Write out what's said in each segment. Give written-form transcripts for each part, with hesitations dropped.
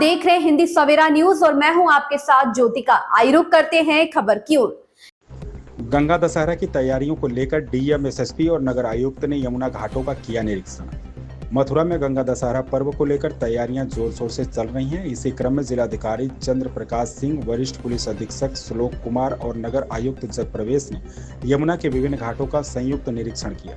देख रहे हैं हिंदी सवेरा न्यूज और मैं हूं आपके साथ ज्योतिका। आइए रुक करते हैं खबर की ओर। गंगा दशहरा की तैयारियों को लेकर डीएम, एसएसपी और नगर आयुक्त ने यमुना घाटों का किया निरीक्षण। मथुरा में गंगा दशहरा पर्व को लेकर तैयारियां जोर शोर से चल रही हैं। इसी क्रम में जिलाधिकारी चंद्र प्रकाश सिंह, वरिष्ठ पुलिस अधीक्षक श्लोक कुमार और नगर आयुक्त जगप्रवेश ने यमुना के विभिन्न घाटों का संयुक्त निरीक्षण किया।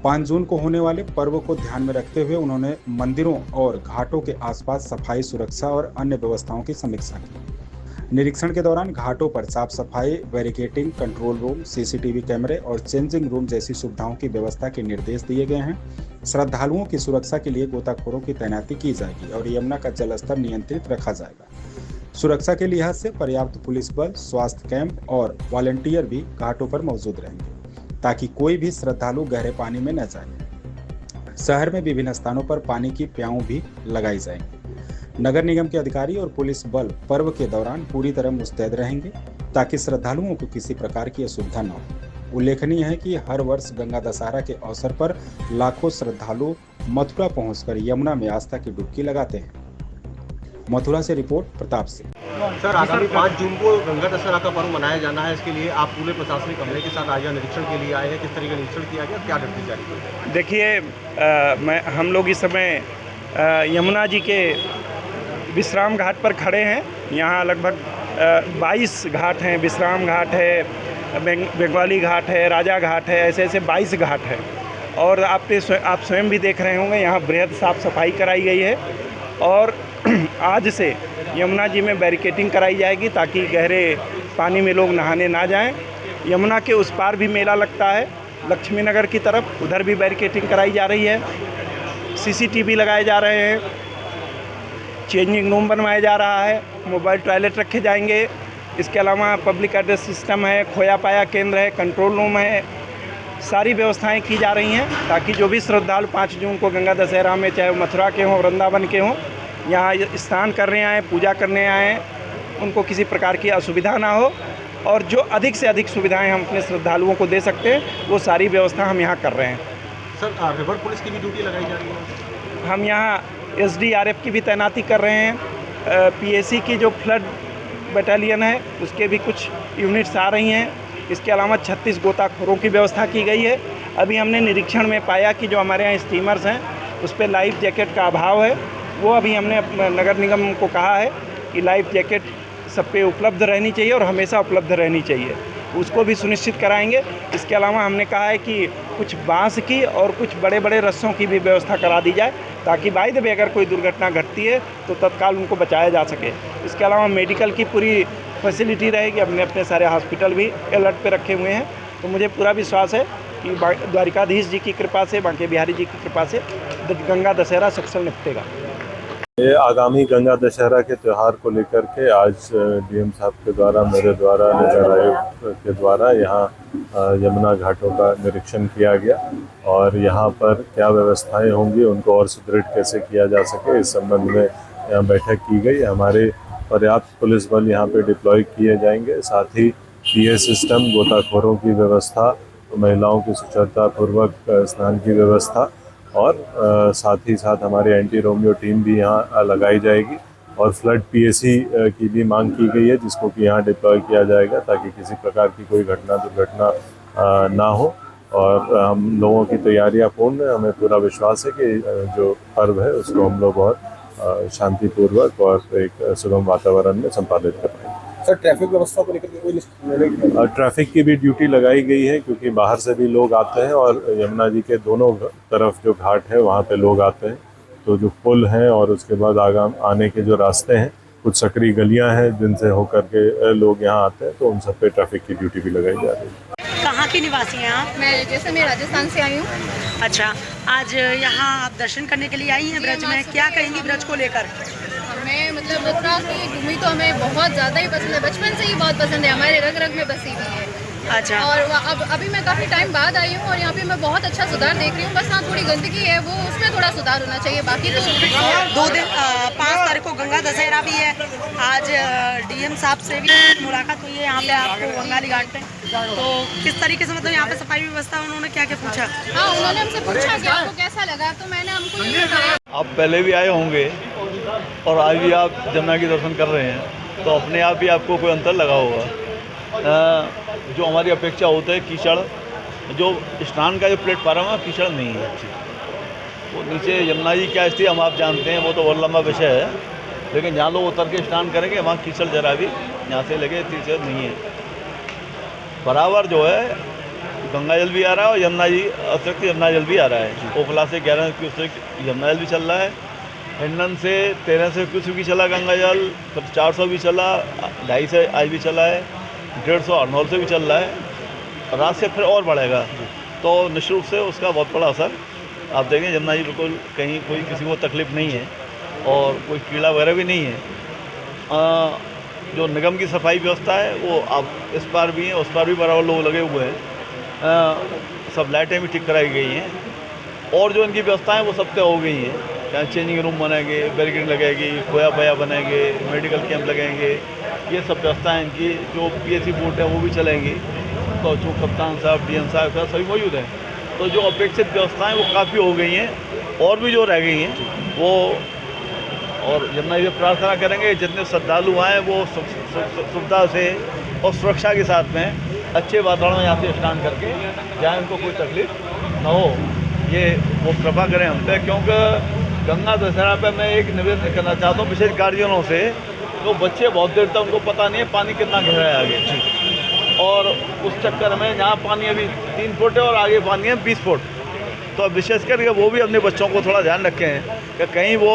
5 जून को होने वाले पर्व को ध्यान में रखते हुए उन्होंने मंदिरों और घाटों के आसपास सफाई, सुरक्षा और अन्य व्यवस्थाओं की समीक्षा की। निरीक्षण के दौरान घाटों पर साफ सफाई, बैरिकेडिंग, कंट्रोल रूम, सीसीटीवी कैमरे और चेंजिंग रूम जैसी सुविधाओं की व्यवस्था के निर्देश दिए गए हैं। श्रद्धालुओं की सुरक्षा के लिए गोताखोरों की तैनाती की जाएगी और यमुना का जलस्तर नियंत्रित रखा जाएगा। सुरक्षा के लिहाज से पर्याप्त पुलिस बल, स्वास्थ्य कैंप और वॉलंटियर भी घाटों पर मौजूद रहेंगे ताकि कोई भी श्रद्धालु गहरे पानी में न जाए। शहर में विभिन्न स्थानों पर पानी की प्याऊ भी लगाई जाएंगी। नगर निगम के अधिकारी और पुलिस बल पर्व के दौरान पूरी तरह मुस्तैद रहेंगे ताकि श्रद्धालुओं को किसी प्रकार की असुविधा न हो। उल्लेखनीय है कि हर वर्ष गंगा दशहरा के अवसर पर लाखों श्रद्धालु मथुरा पहुंचकर यमुना में आस्था की डुबकी लगाते हैं। मथुरा से रिपोर्ट प्रताप सिंह। सर, आगामी 5 जून को गंगा दशहरा का पर्व मनाया जाना है। इसके लिए आप पूरे प्रशासनिक अमले के साथ आज यहाँ निरीक्षण के लिए आए हैं। किस तरीके का निरीक्षण किया गया, क्या निर्देश जारी किए? देखिए, हम लोग इस समय यमुना जी के विश्राम घाट पर खड़े हैं। यहाँ लगभग 22 घाट हैं। विश्राम घाट है, बेंगवाली घाट है, राजा घाट है, ऐसे 22 घाट है। और आप स्वयं भी देख रहे होंगे यहाँ बृहद साफ सफाई कराई गई है। और आज से यमुना जी में बैरिकेडिंग कराई जाएगी ताकि गहरे पानी में लोग नहाने ना जाएं। यमुना के उस पार भी मेला लगता है लक्ष्मी नगर की तरफ, उधर भी बैरिकेडिंग कराई जा रही है। सीसीटीवी लगाए जा रहे हैं, चेंजिंग रूम बनवाया जा रहा है, मोबाइल टॉयलेट रखे जाएंगे। इसके अलावा पब्लिक एड्रेस सिस्टम है, खोया पाया केंद्र है, कंट्रोल रूम है। सारी व्यवस्थाएं की जा रही हैं ताकि जो भी श्रद्धालु 5 जून को गंगा दशहरा में, चाहे वो मथुरा के हों, वृंदावन के हों, यहाँ स्नान करने आए, पूजा करने आए, उनको किसी प्रकार की असुविधा ना हो। और जो अधिक से अधिक सुविधाएं हम अपने श्रद्धालुओं को दे सकते हैं वो सारी व्यवस्था हम यहाँ कर रहे हैं। सर, रिवर पुलिस की भी ड्यूटी लगाई जा रही है। हम यहाँ SDRF की भी तैनाती कर रहे हैं। PAC की जो फ्लड बटालियन है उसके भी कुछ यूनिट्स आ रही हैं। इसके अलावा 36 गोताखोरों की व्यवस्था की गई है। अभी हमने निरीक्षण में पाया कि जो हमारे यहाँ स्टीमर्स हैं उस पर लाइफ जैकेट का अभाव है। वो अभी हमने नगर निगम को कहा है कि लाइफ जैकेट सब पे उपलब्ध रहनी चाहिए और हमेशा उपलब्ध रहनी चाहिए, उसको भी सुनिश्चित कराएंगे। इसके अलावा हमने कहा है कि कुछ बांस की और कुछ बड़े बड़े रस्सों की भी व्यवस्था करा दी जाए ताकि बाय द वे अगर कोई दुर्घटना घटती है तो तत्काल उनको बचाया जा सके। इसके अलावा मेडिकल की पूरी फैसिलिटी रहेगी। हमने अपने सारे हॉस्पिटल भी अलर्ट पे रखे हुए हैं। तो मुझे पूरा विश्वास है कि द्वारिकाधीश जी की कृपा से, बांके बिहारी जी की कृपा से गंगा दशहरा सफल निपटेगा। ये आगामी गंगा दशहरा के त्यौहार को लेकर के आज डीएम साहब के द्वारा, मेरे द्वारा, नगर आयुक्त के द्वारा यहाँ यमुना घाटों का निरीक्षण किया गया और यहाँ पर क्या व्यवस्थाएं होंगी, उनको और सुदृढ़ कैसे किया जा सके, इस संबंध में यहाँ बैठक की गई। हमारे पर्याप्त पुलिस बल यहाँ पे डिप्लॉय किए जाएंगे। साथ ही PA सिस्टम, गोताखोरों की व्यवस्था, महिलाओं की सुचरतापूर्वक स्नान की व्यवस्था और साथ ही साथ हमारी एंटी रोमियो टीम भी यहाँ लगाई जाएगी। और फ्लड PAC की भी मांग की गई है जिसको कि यहाँ डिप्लॉय किया जाएगा ताकि किसी प्रकार की कोई दुर्घटना ना हो। और हम लोगों की तैयारियाँ पूर्ण है। हमें पूरा विश्वास है कि जो पर्व है उसको हम लोग बहुत शांतिपूर्वक और एक सुगम वातावरण में संपादित कर पाएंगे। सर, ट्रैफिक व्यवस्था को लेकर कोई ट्रैफिक की भी ड्यूटी लगाई गई है क्योंकि बाहर से भी लोग आते हैं और यमुना जी के दोनों तरफ जो घाट है वहाँ पे लोग आते हैं। तो जो पुल हैं और उसके बाद आने के जो रास्ते हैं, कुछ सकरी गलियाँ हैं जिनसे होकर के लोग यहाँ आते हैं, तो उन सब पे ट्रैफिक की ड्यूटी भी लगाई जा रही है। कहाँ की निवासी हैं आप? मैं राजस्थान से आई हूँ। अच्छा, आज यहाँ आप दर्शन करने के लिए आई हैं ब्रज में, क्या कहेंगी ब्रज को लेकर? हमें मथुरा की भूमि तो हमें बहुत ज़्यादा ही पसंद है, बचपन से ही बहुत पसंद है, हमारे रग रग में बसी हुई है। अच्छा। और अभी मैं काफ़ी टाइम बाद आई हूँ और यहाँ पे मैं बहुत अच्छा सुधार देख रही हूँ। बस हाँ, थोड़ी गंदगी है, वो उसमें थोड़ा सुधार होना चाहिए। बाकी तो 2 दिन 5 तारीख को गंगा दशहरा भी है। आज DM साहब से भी मुलाकात हुई है यहाँ पे आपको बंगाली घाट पे। तो किस तरीके से मतलब यहाँ पे सफाई व्यवस्था उन्होंने क्या क्या पूछा? हाँ, उन्होंने हमसे पूछा कि आपको कैसा लगा, तो मैंने हमको ये बताया। आप पहले भी आए होंगे और आज भी आप जमुना के दर्शन कर रहे हैं तो अपने आप ही आपको कोई अंतर लगा होगा। जो हमारी अपेक्षा होता है कीचड़, जो स्नान का जो प्लेटफार्म है कीचड़ नहीं है, वो नीचे यमुना जी क्या स्थिति हम आप जानते हैं, वो तो बहुत लंबा विषय है, लेकिन जहाँ लोग उतर के स्नान करेंगे वहाँ कीचड़ जरा भी यहाँ से लगे कीचड़ नहीं है। बराबर जो है गंगा जल भी आ रहा है और यमुना जी अतिरिक्त यमुना जल भी आ रहा है। ओखला से 11 क्यूसेक यमुना जल भी चल रहा है, हिंडन से 1300 क्यूसेक भी चला गंगा जल, फिर 400 भी चला, 250 आज भी चला है, 150 अरनौल से भी चल रहा है, रात से फिर और बढ़ेगा। तो निश्चित रूप से उसका बहुत बड़ा असर आप देखें। यमुना जी बिल्कुल कहीं कोई किसी को तकलीफ़ नहीं है और कोई कीड़ा वगैरह भी नहीं है। जो निगम की सफाई व्यवस्था है वो अब इस पार भी है, उस पार भी बराबर लोग लगे हुए हैं। सब लाइटें भी ठीक कराई गई हैं और जो इनकी व्यवस्थाएं वो सब तय हो गई हैं। चाहे चेंजिंग रूम बनेंगे, बैरिकेड लगेगी, खोया पया बनेंगे, मेडिकल कैंप लगेंगे, ये सब व्यवस्थाएं इनकी। जो पीएससी बोट है वो भी चलेंगी, तो जो कप्तान साहब, डीएम साहब सभी मौजूद हैं। तो जो अपेक्षित व्यवस्थाएं वो काफ़ी हो गई हैं और भी जो रह गई हैं वो, और यमुना जी प्रार्थना करेंगे जितने श्रद्धालु आएँ वो सुविधा से और सुरक्षा के साथ में अच्छे वातावरण में यहाँ से स्नान करके जाए, उनको कोई तकलीफ ना हो, ये वो कृपा करें हम पे। क्योंकि गंगा दशहरा पे मैं एक निवेदन करना चाहता हूँ विशेष गार्जियनों से, तो बच्चे बहुत देर तक उनको पता नहीं है पानी कितना गहरा है आगे, और उस चक्कर में जहाँ पानी अभी 3 फुट है और आगे पानी है 20 फुट, तो विशेष करके वो भी अपने बच्चों को थोड़ा ध्यान रखें कि कहीं वो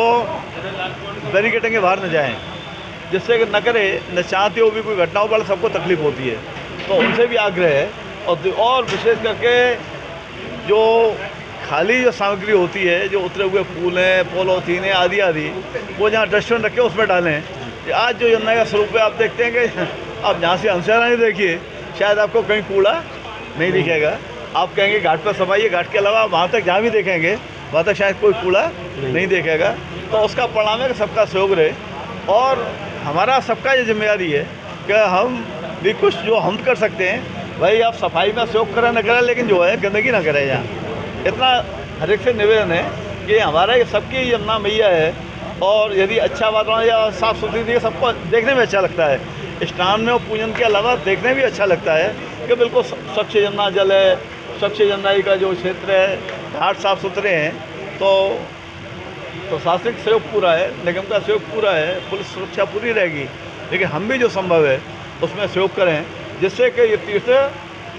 बैरिकेडिंग के बाहर न जाएँ, जिससे कि न करे न चाहते हो भी कोई घटना हो, बड़ा सबको तकलीफ होती है। तो उनसे भी आग्रह है। और विशेष करके जो खाली जो सामग्री होती है, जो उतरे हुए फूल हैं, पॉलीथीन आदि आदि, वो जहाँ डस्टबिन रखे उसमें डालें। आज जो यमुना का स्वरूप है आप देखते हैं कि आप जहाँ से अंशारा नहीं देखिए, शायद आपको कहीं कूड़ा नहीं दिखेगा। आप कहेंगे घाट पर सफाई है, घाट के अलावा वहाँ तक जहाँ भी देखेंगे वहाँ तक शायद कोई कूड़ा नहीं देखेगा। तो उसका परिणाम है कि सबका सहयोग रहे, और हमारा सबका ये जिम्मेदारी है कि हम भी कुछ जो हम कर सकते हैं, भाई आप सफाई में सहयोग करें न करें, लेकिन जो है गंदगी ना करें यहाँ। इतना हर एक से निवेदन है कि हमारा ये सबकी यमुना मैया है, और यदि अच्छा वातावरण या साफ़ सुथरी थी सबको देखने में अच्छा लगता है। स्नान में और पूजन के अलावा देखने भी अच्छा लगता है कि बिल्कुल स्वच्छ यमुना जल है, स्वच्छ यमुना जी का जो क्षेत्र है, घाट साफ़ सुथरे हैं। तो प्रशासनिक सहयोग पूरा है, निगम का सहयोग पूरा है, पुलिस सुरक्षा पूरी रहेगी, लेकिन हम भी जो संभव है उसमें सहयोग करें, जिससे कि ये तीर्थ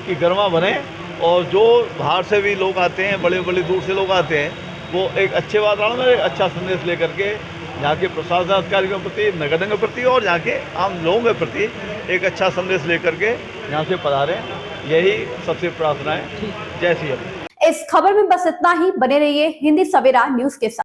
की गरिमा बने, और जो बाहर से भी लोग आते हैं, बड़े बड़े दूर से लोग आते हैं, वो एक अच्छे वातावरण में एक अच्छा संदेश लेकर के यहाँ के प्रशासन अधिकारियों के प्रति, नगर के प्रति और यहाँ के आम लोगों के प्रति एक अच्छा संदेश लेकर के यहाँ से पधारें। यही सबसे प्रार्थना है। जय श्री राम। इस खबर में बस इतना ही। बने रहिए हिंदी सवेरा न्यूज के साथ।